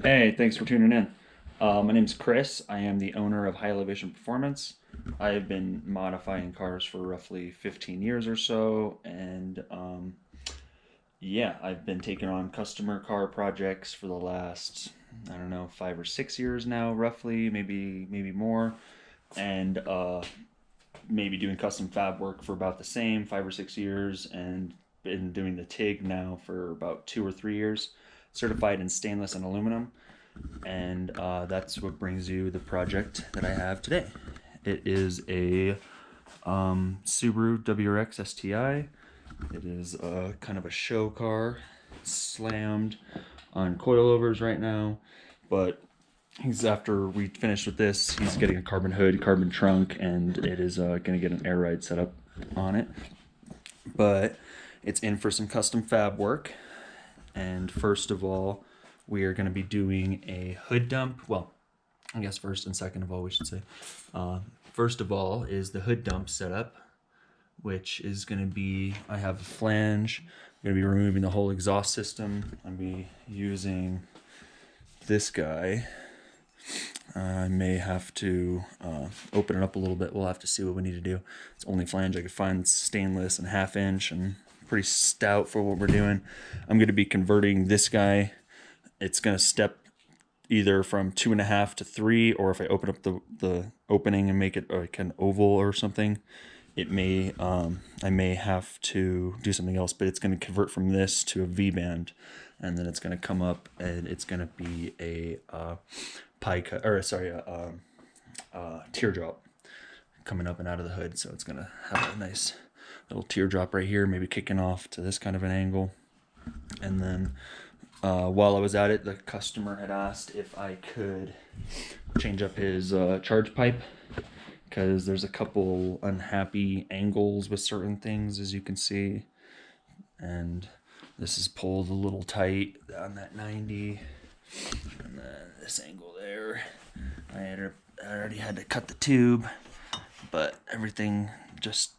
Hey, thanks for tuning in. My name's Chris. I am the owner of High Elevation Performance. I have been modifying cars for roughly 15 years or so, and yeah, I've been taking on customer car projects for the last, I don't know, 5 or 6 years now, roughly, maybe more, and maybe doing custom fab work for about the same 5 or 6 years, and been doing the TIG now for about 2 or 3 years, certified in stainless and aluminum. And that's what brings you the project that I have today. It is a Subaru Wrx Sti. It is kind of a show car. It's slammed on coilovers right now, but after we finish with this, he's getting a carbon hood, carbon trunk, and it is going to get an air ride set up on it. But it's in for some custom fab work. And first of all, we are going to be doing a hood dump. Well, I guess first and second of all, we should say. First of all is the hood dump setup, which is going to be, I have a flange. I'm going to be removing the whole exhaust system. I'm going to be using this guy. I may have to open it up a little bit. We'll have to see what we need to do. It's the only flange I could find. It's stainless and 1/2 inch and pretty stout for what we're doing. I'm going to be converting this guy. It's going to step either from 2.5 to 3, or if I open up the opening and make it like an oval or something, it may I may have to do something else. But it's going to convert from this to a V-band, and then it's going to come up and it's going to be a teardrop coming up and out of the hood. So it's going to have a nice little teardrop right here, maybe kicking off to this kind of an angle. And then while I was at it, the customer had asked if I could change up his charge pipe, because there's a couple unhappy angles with certain things, as you can see. And this is pulled a little tight on that 90, and then this angle there, I already had to cut the tube, but everything just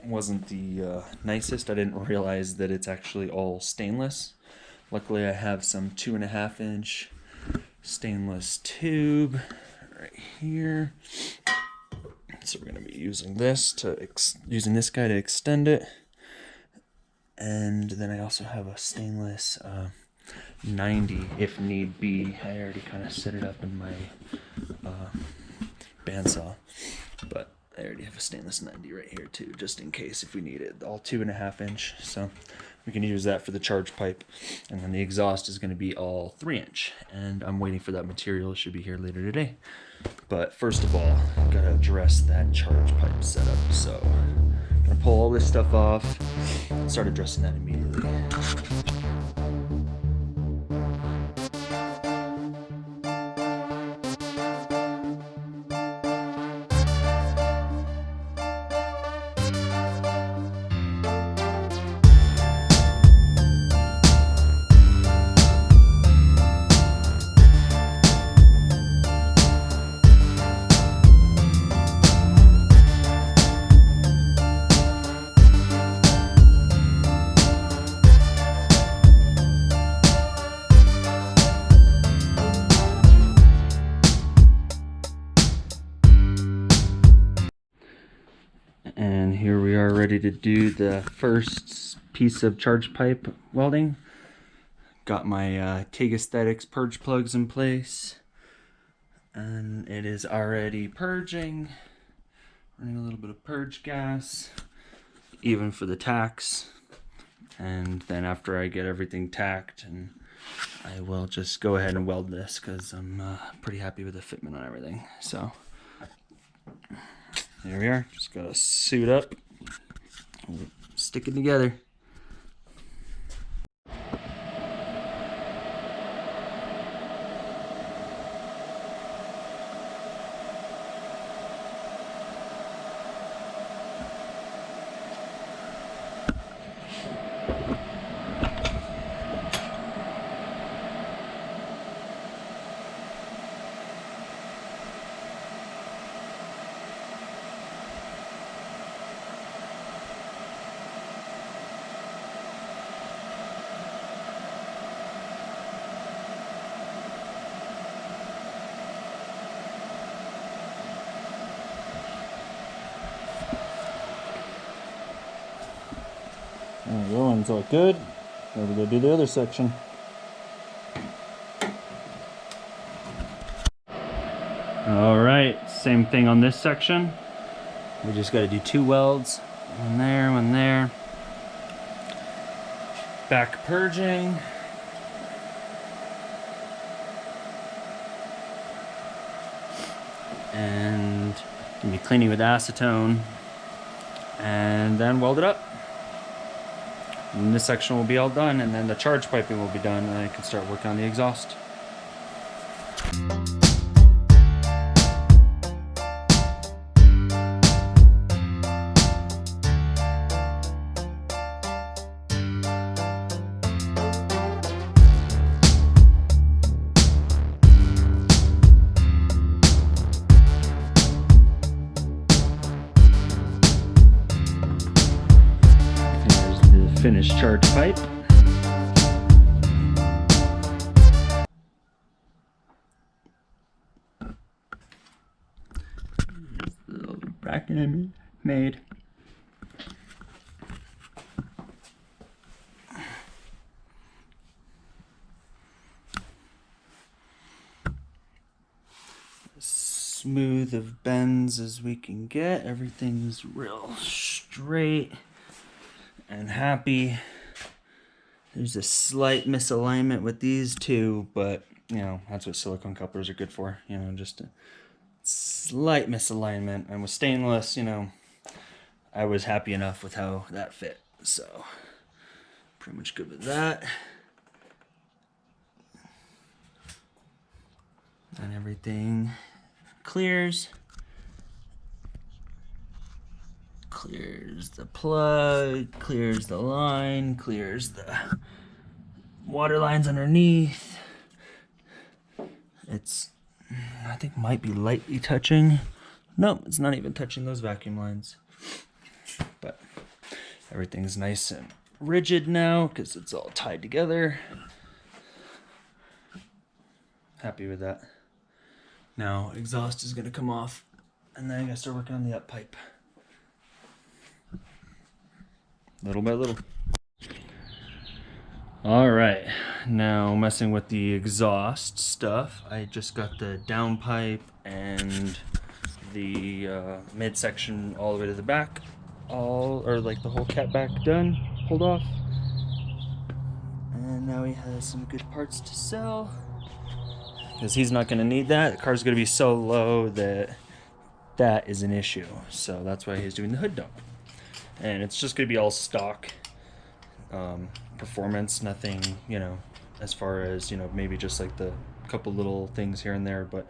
wasn't the nicest. I didn't realize that it's actually all stainless. Luckily, I have some 2.5 inch stainless tube right here. So we're going to be using this guy to extend it. And then I also have a stainless 90 if need be. I already kind of set it up in my bandsaw, but I already have a stainless 90 right here too, just in case if we need it. All 2.5 inch, so we can use that for the charge pipe. And then the exhaust is going to be all 3 inch, and I'm waiting for that material. It should be here later today. But first of all, I've got to address that charge pipe setup. So I'm going to pull all this stuff off and start addressing that immediately. And here we are ready to do the first piece of charge pipe welding. Got my TIG Aesthetics purge plugs in place, and it is already purging, running a little bit of purge gas, even for the tacks. And then after I get everything tacked, and I will just go ahead and weld this, because I'm pretty happy with the fitment on everything. So there we are. Just gotta suit up, stick it together. we go, and it's all good. Now we go do the other section. All right, same thing on this section. We just got to do 2 welds, one there. Back purging. And gonna be cleaning with acetone, and then weld it up. And this section will be all done, and then the charge piping will be done, and I can start working on the exhaust. Finished charge pipe. The little bracket I made. As smooth of bends as we can get. Everything's real straight and happy. There's a slight misalignment with these two, but you know, that's what silicone couplers are good for, you know, just a slight misalignment. And with stainless, you know, I was happy enough with how that fit, so pretty much good with that. And everything clears. Clears the plug, clears the line, clears the water lines underneath. It's, I think, might be lightly touching. No, it's not even touching those vacuum lines. But everything's nice and rigid now because it's all tied together. Happy with that. Now exhaust is going to come off, and then I got to start working on the up pipe. Little by little. All right, now messing with the exhaust stuff. I just got the downpipe and the midsection all the way to the back, or like the whole cat back done, pulled off. And now he has some good parts to sell, because he's not going to need that. The car's going to be so low that that is an issue. So that's why he's doing the hood dump. And it's just going to be all stock performance, nothing, you know, as far as, you know, maybe just like the couple little things here and there, but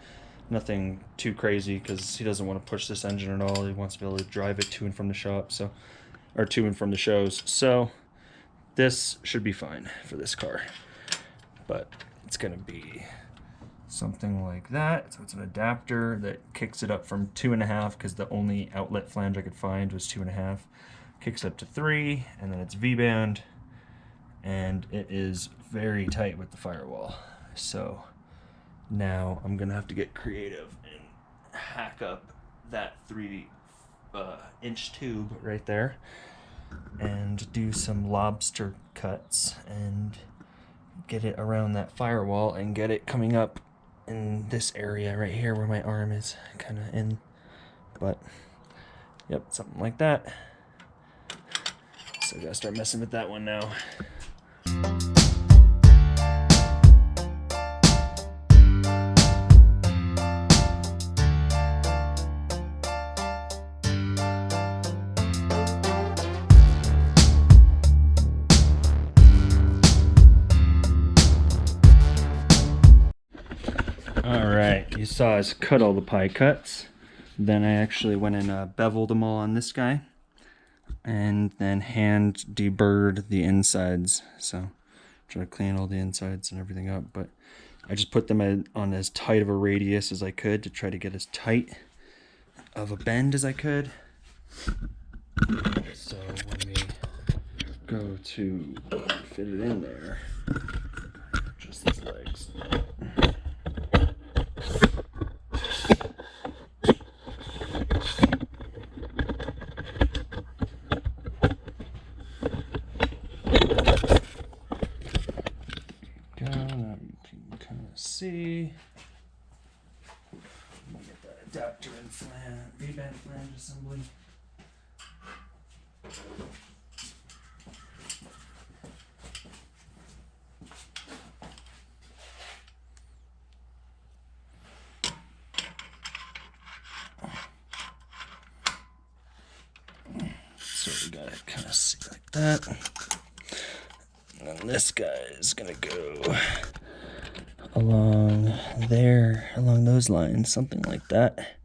nothing too crazy, because he doesn't want to push this engine at all. He wants to be able to drive it to and from the shop, so, or to and from the shows. So this should be fine for this car, but it's going to be something like that. So it's an adapter that kicks it up from 2.5, because the only outlet flange I could find was 2.5. Kicks up to 3, and then it's vband, and it is very tight with the firewall. So now I'm gonna have to get creative and hack up that 3-inch tube right there and do some lobster cuts and get it around that firewall and get it coming up in this area right here where my arm is kind of in. But yep, something like that. So I gotta start messing with that one now. Alright, you saw us cut all the pie cuts. Then I actually went and beveled them all on this guy, and then hand deburred the insides. So try to clean all the insides and everything up, but I just put them on as tight of a radius as I could to try to get as tight of a bend as I could. So when we go to fit it in there, just these legs. go. Now you can kind of see. Get that adapter and vband flange assembly. So we gotta kind of see like that. And then this guy is gonna go along there, along those lines, something like that.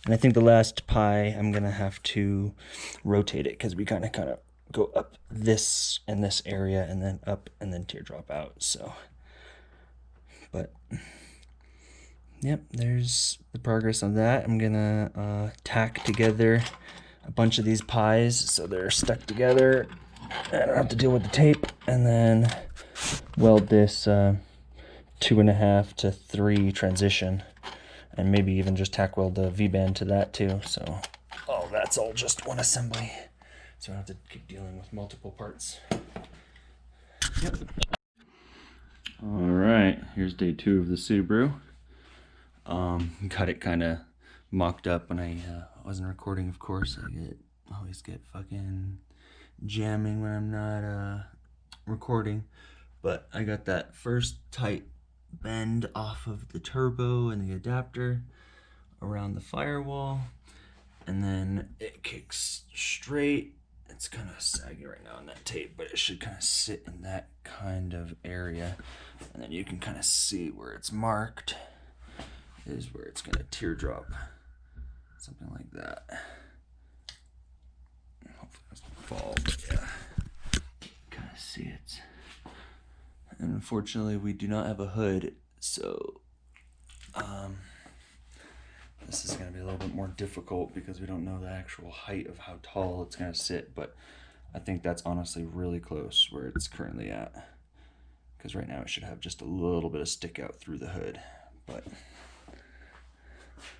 And I think the last pie, I'm gonna have to rotate it because we kind of go up this and this area and then up and then teardrop out. So, but yep, there's the progress on that. I'm gonna tack together a bunch of these pies so they're stuck together. I don't have to deal with the tape, and then weld this 2.5 to 3 transition, and maybe even just tack weld the V-band to that too. So, oh, that's all just one assembly, so I don't have to keep dealing with multiple parts. Yep. All right, here's day 2 of the Subaru. Got it kind of mocked up when I wasn't recording, of course. I always get fucking jamming when I'm not recording, but I got that first tight bend off of the turbo and the adapter around the firewall, and then it kicks straight. It's kind of saggy right now on that tape, but it should kind of sit in that kind of area, and then you can kind of see where it's marked is where it's gonna teardrop, something like that. Hopefully it doesn't fall, but yeah, kind of see it. And unfortunately, we do not have a hood, so this is going to be a little bit more difficult because we don't know the actual height of how tall it's going to sit, but I think that's honestly really close where it's currently at, because right now it should have just a little bit of stick out through the hood, but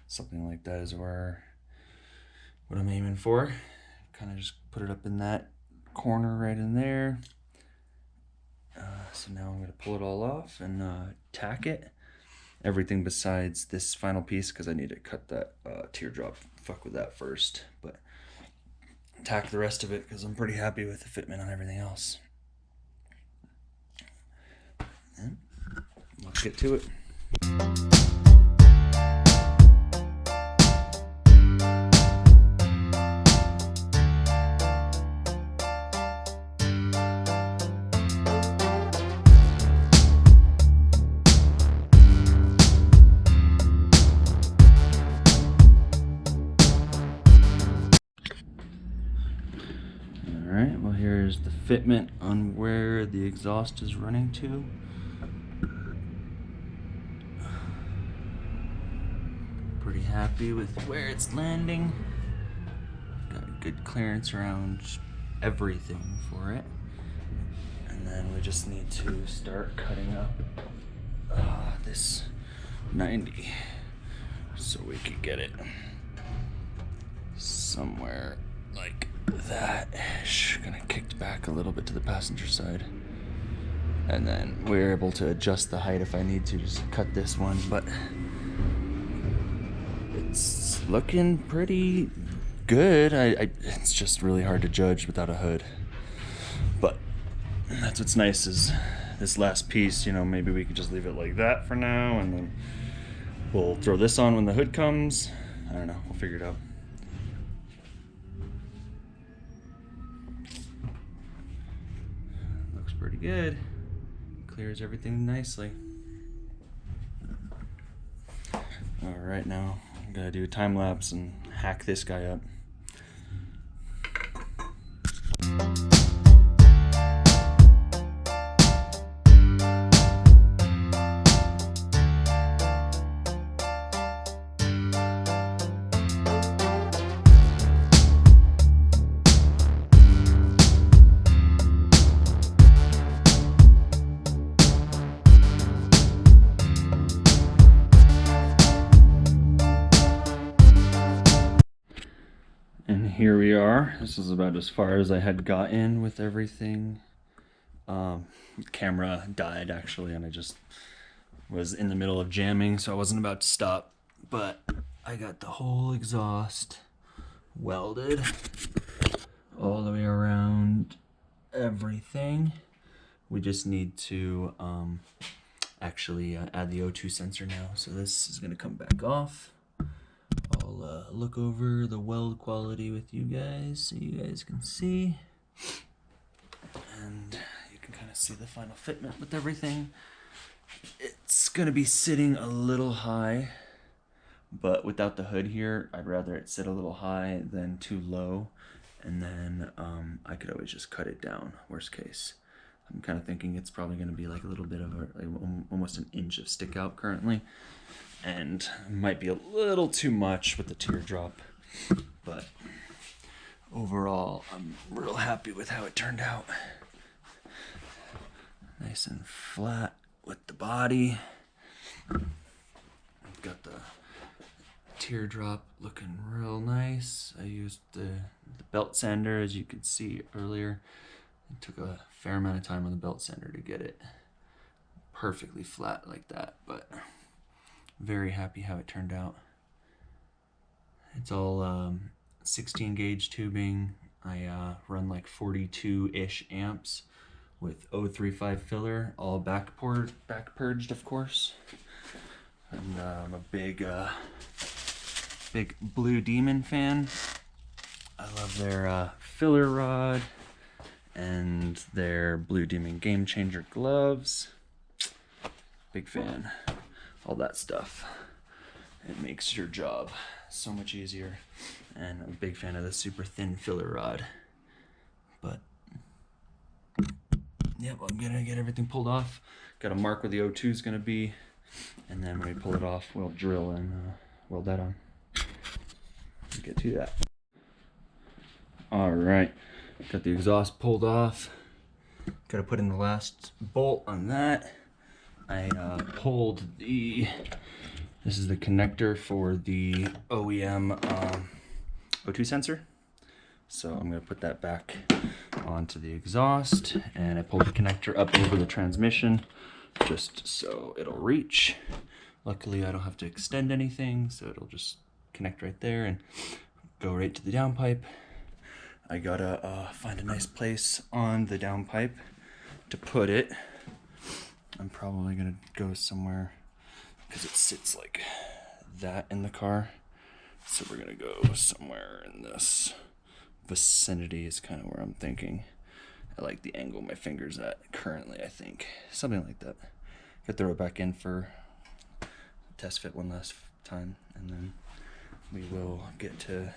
something like that is what I'm aiming for. Kind of just put it up in that corner right in there. So now I'm going to pull it all off and tack it. Everything besides this final piece, because I need to cut that teardrop. Fuck with that first, but tack the rest of it because I'm pretty happy with the fitment on everything else. And let's get to it. Alright, well here's the fitment on where the exhaust is running to. Pretty happy with where it's landing. Got a good clearance around everything for it. And then we just need to start cutting up this 90 so we could get it somewhere like that. Kind of kicked back a little bit to the passenger side, and then we're able to adjust the height if I need to, just cut this one, but it's looking pretty good. It's just really hard to judge without a hood, but that's what's nice is this last piece, you know, maybe we could just leave it like that for now, and then we'll throw this on when the hood comes. I don't know, we'll figure it out. Looks pretty good. Clears everything nicely. All right, now I'm gonna do a time lapse and hack this guy up. And here we are. This is about as far as I had gotten with everything Camera died actually, and I just was in the middle of jamming, so I wasn't about to stop. But I got the whole exhaust welded all the way around everything. We just need to actually add the O2 sensor now. So this is gonna come back off. I'll look over the weld quality with you guys so you guys can see. And you can kind of see the final fitment with everything. It's gonna be sitting a little high, but without the hood here, I'd rather it sit a little high than too low. And then I could always just cut it down, worst case. I'm kind of thinking it's probably gonna be like a little bit of almost an inch of stick out currently. And it might be a little too much with the teardrop, but overall, I'm real happy with how it turned out. Nice and flat with the body. I've got the teardrop looking real nice. I used the belt sander, as you could see earlier. It took a fair amount of time on the belt sander to get it perfectly flat like that, but very happy how it turned out. It's all 16 gauge tubing. I run like 42-ish amps with 035 filler, all back purged, of course. And I'm a big Blue Demon fan. I love their filler rod and their Blue Demon Game Changer gloves. Big fan. All that stuff. It makes your job so much easier. And I'm a big fan of the super thin filler rod. But yep, I'm gonna get everything pulled off. Got to mark where the O2 is gonna be, and then when we pull it off, we'll drill and weld that on. Let's get to that. All right, got the exhaust pulled off. Got to put in the last bolt on that. I pulled this is the connector for the OEM O2 sensor. So I'm going to put that back onto the exhaust, and I pulled the connector up over the transmission just so it'll reach. Luckily I don't have to extend anything, so it'll just connect right there and go right to the downpipe. I gotta find a nice place on the downpipe to put it. I'm probably gonna go somewhere because it sits like that in the car. So we're gonna go somewhere in this vicinity is kind of where I'm thinking. I like the angle my finger's at currently, I think. Something like that. Got to throw it back in for test fit one last time, and then we will get to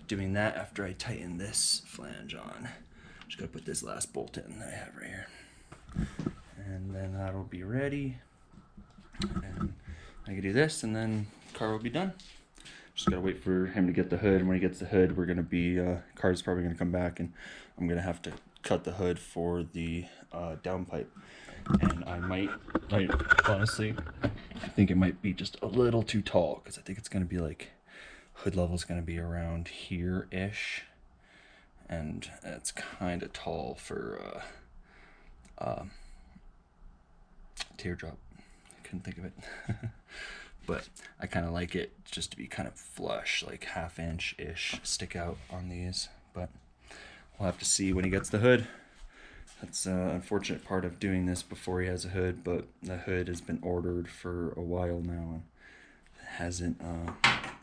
doing that after I tighten this flange on. Just gotta put this last bolt in that I have right here. And then that'll be ready. And I can do this, and then the car will be done. Just gotta wait for him to get the hood. And when he gets the hood, we're gonna be car's probably gonna come back, and I'm gonna have to cut the hood for the downpipe. And I honestly think it might be just a little too tall, because I think it's gonna be like hood level is gonna be around here-ish, and it's kind of tall for teardrop. I couldn't think of it. But I kind of like it just to be kind of flush, like half-inch-ish stick out on these. But we'll have to see when he gets the hood. That's an unfortunate part of doing this before he has a hood, but the hood has been ordered for a while now and hasn't,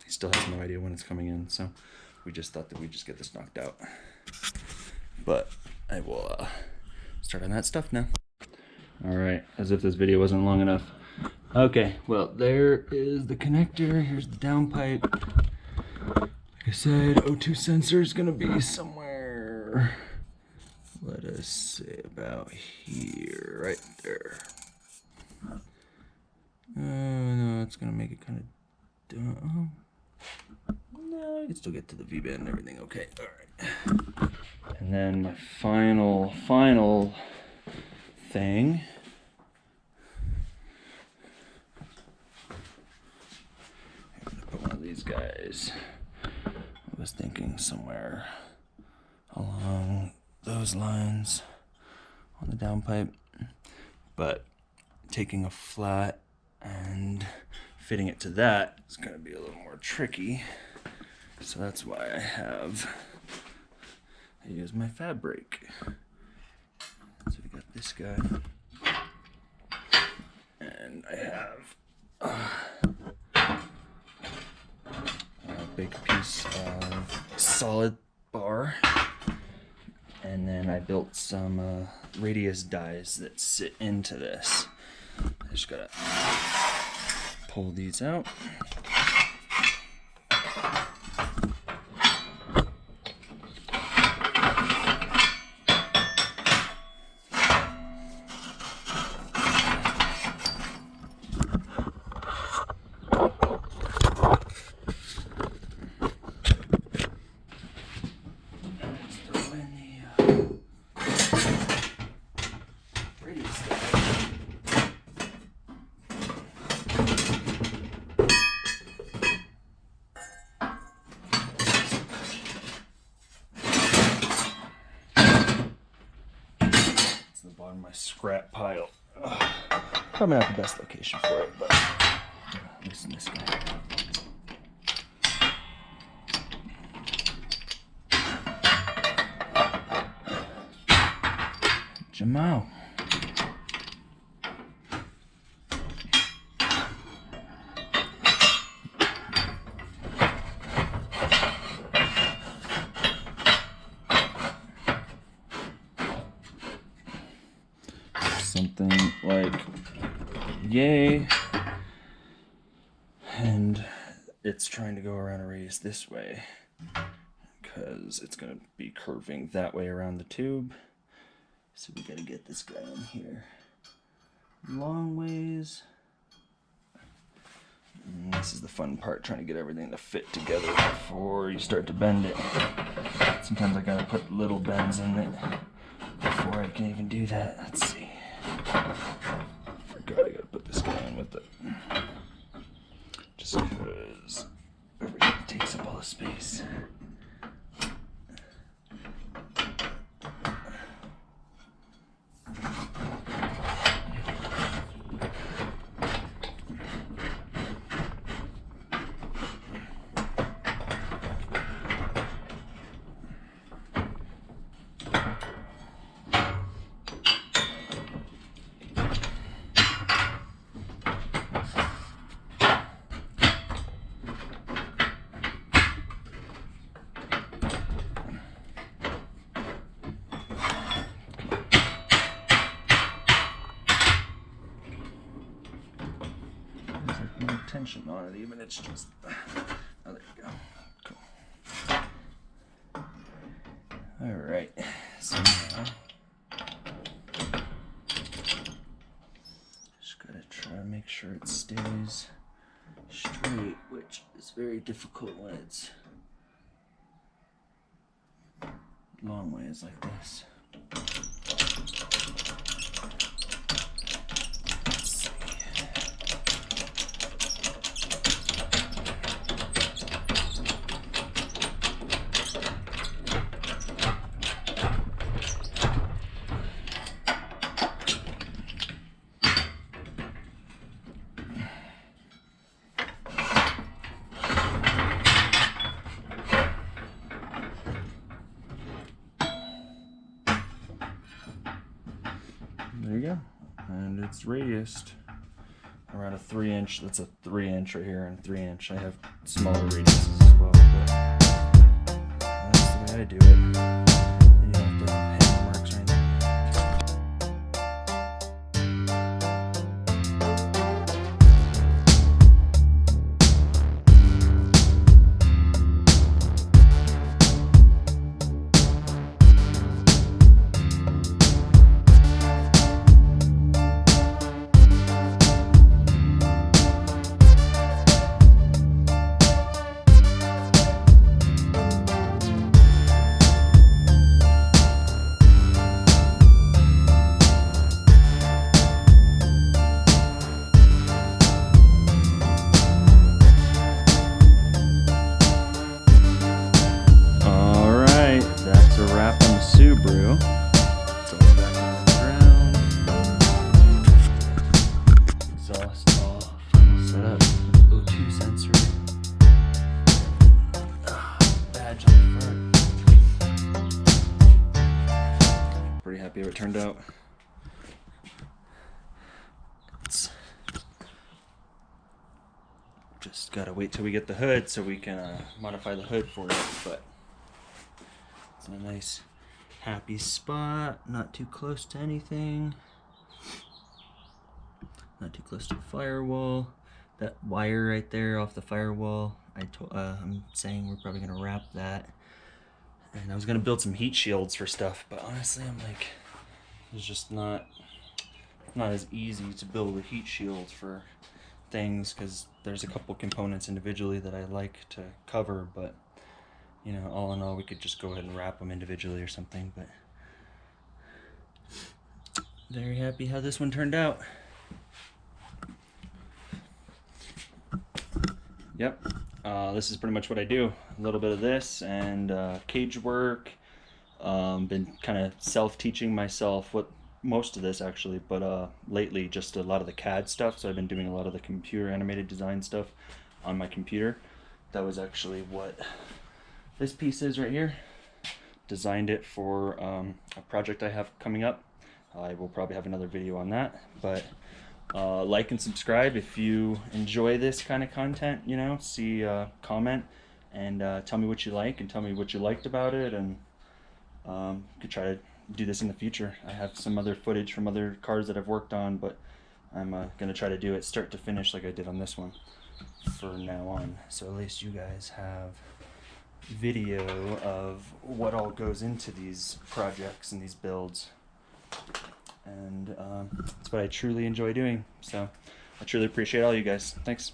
he still has no idea when it's coming in. So we just thought that we'd just get this knocked out. But I will start on that stuff now. All right, as if this video wasn't long enough. Okay, well, there is the connector. Here's the downpipe. Like I said, O2 sensor is gonna be somewhere, let us say about here, right there. No, it's gonna make it kind of dumb. No, you can still get to the V-band and everything. Okay, all right. And then my final thing. I'm gonna put one of these guys. I was thinking somewhere along those lines on on the downpipe, but taking a flat and fitting it to that is going to be a little more tricky. So that's why I use my fab brake. So we got this guy, and I have a big piece of solid bar, and then I built some radius dies that sit into this. I just gotta pull these out. The bottom of my scrap pile. Probably not the best location for it, but loosen this guy. Jamal. Something like yay, and it's trying to go around a radius this way because it's going to be curving that way around the tube. So we got to get this guy in here long ways. And this is the fun part, trying to get everything to fit together before you start to bend it. Sometimes I got to put little bends in it before I can even do that. Let's see. Forgot I gotta put this guy in with it. Just because everything takes up all the space. Tension on it even, it's just, oh, there you go, cool. Alright, so now just gotta try to make sure it stays straight, which is very difficult when it's long ways like this. There you go, and it's radiused around a 3-inch. That's a 3-inch right here and 3-inch. I have smaller radiuses as well, but that's the way I do it. You don't have to have hammer marks or anything. turned out. Just gotta wait till we get the hood so we can modify the hood for it, but it's in a nice happy spot, not too close to anything, not too close to the firewall. That wire right there off the firewall, I'm saying we're probably gonna wrap that. And I was gonna build some heat shields for stuff, but honestly I'm like, it's just not as easy to build a heat shield for things, because there's a couple components individually that I like to cover, but you know, all in all, we could just go ahead and wrap them individually or something. But very happy how this one turned out. Yep, this is pretty much what I do. A little bit of this and cage work. Been kind of self-teaching myself what most of this actually, but lately just a lot of the CAD stuff. So I've been doing a lot of the computer animated design stuff on my computer. That was actually what this piece is right here. Designed it for a project I have coming up. I will probably have another video on that, but like and subscribe if you enjoy this kind of content, you know, comment and tell me what you like and tell me what you liked about it, and could try to do this in the future. I have some other footage from other cars that I've worked on, but I'm gonna try to do it start to finish like I did on this one for now on, so at least you guys have video of what all goes into these projects and these builds. And that's what I truly enjoy doing, so I truly appreciate all you guys. Thanks.